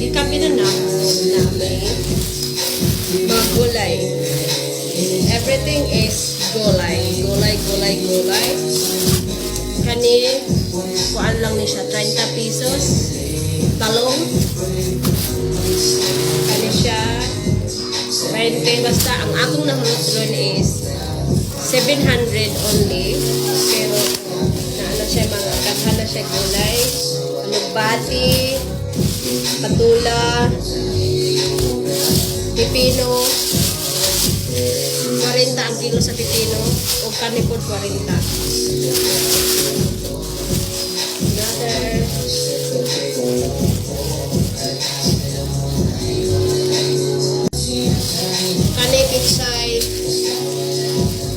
Ikapi na namin mga gulay. Everything is gulay. Gulay. Kani, kuan lang ni siya, 30 pesos. Talong. Kani siya, 20. Basta, ang akong nahulot ron is 700 only. Pero, naano siya mga, daghan na siya gulay. Alugbati, patula, pipino, 40 ang kilo sa pipino, o kanipod 40. Another, kanipid side,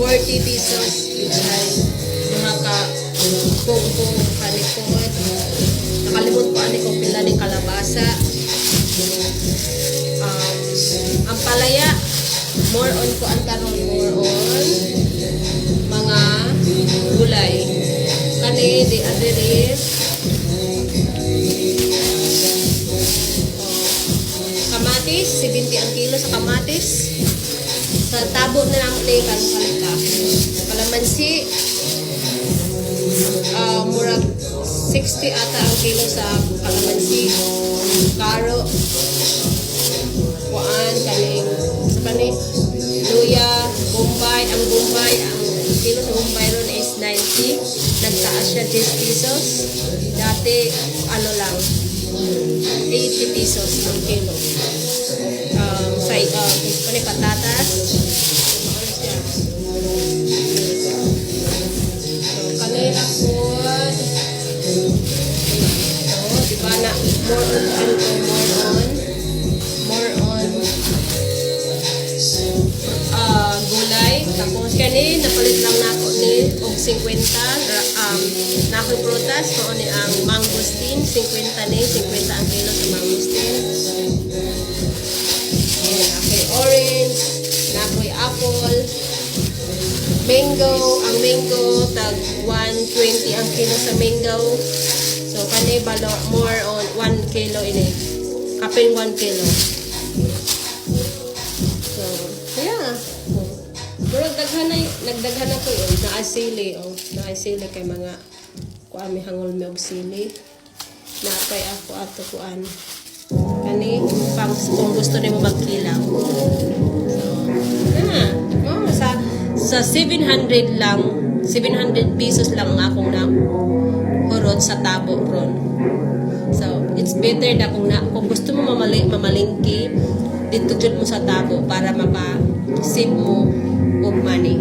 40 pesos, mga ka-pong-pong kanipod. Nakalimot po ani kung pila ni kalabasa. Ang palaya, more on ko ang taron, more on mga gulay. Kani, the other is kamatis, 70 ang kilo sa kamatis. Sa tabo na lang ni kalita. Kalamansi, murag 60 ata ang kilo sa kalamansi. Karo, kuan, kaning, sa kanin, luya, bombay. Ang kilo sa bombay ron is 90. Nagtaas siya 10 pesos. Dati, ano lang, 80 pesos ang kilo. Sa patatas. Kanila po, diba na, more on gulay. Tapos kani, napalit lang nako ni og 50 na akong prutas ko ni ang mangosteen, 50 ni, 50 ang kilo sa mangosteen. Nakoy orange, nakoy apple, mango, ang mango tag 120 ang kilo sa mango. So kani balo more on 1 kilo ini. Kapin 1 kilo. So, yeah. Pero nagdaghan na ko yun. Naasili, naasili kay mga kuan mi hangol mi og sili. Napay ako ato kuan. Kani pang kung gusto nimo magkilaw. So, sa 700 lang, 700 pesos lang ang akong na hurot sa tabo ron. So, it's better na kung gusto mo mamalingki, dito jud mo sa tabo para maka-save mo og money.